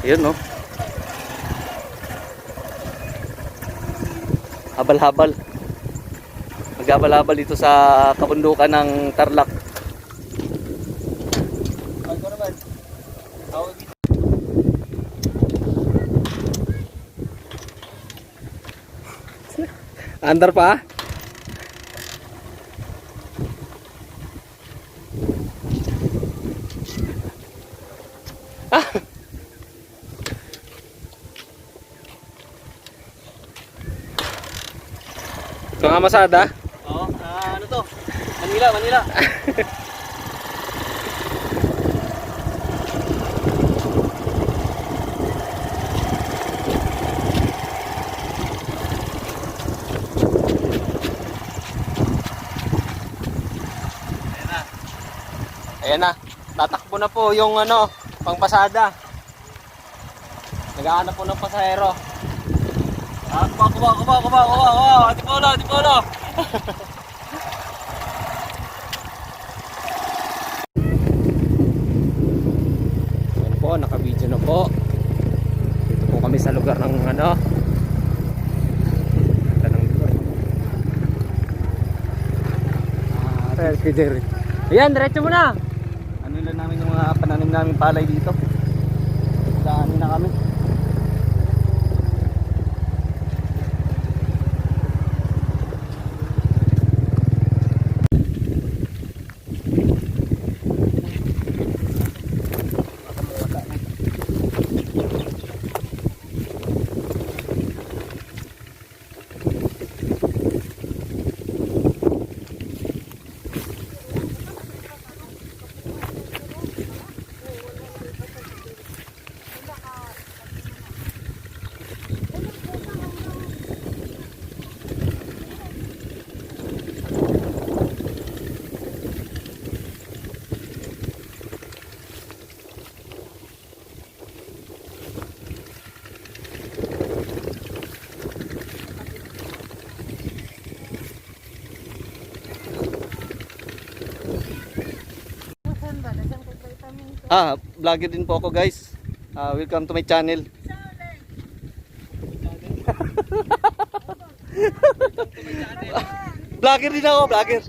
Ayun, no? Habal-habal. Maghabal-habal dito sa kabundukan ng Tarlac. Ako naman. Andar pa? Ah! Mga masada? Oo, ano to? Manila, Manila. Ayan na. Tatakbo na po yung ano, pangpasada. Naghahanap po ng pasahero. Kuba. Antipolo. Ayan po, nakabidyo na po. Dito po kami sa lugar ng ano. Ayan, diretso mo na. Ano lang namin yung mga pananim namin palay dito. Daanin na kami. Vlogger din po ako, guys. Welcome to my channel. Vlogger din ako, vlogger.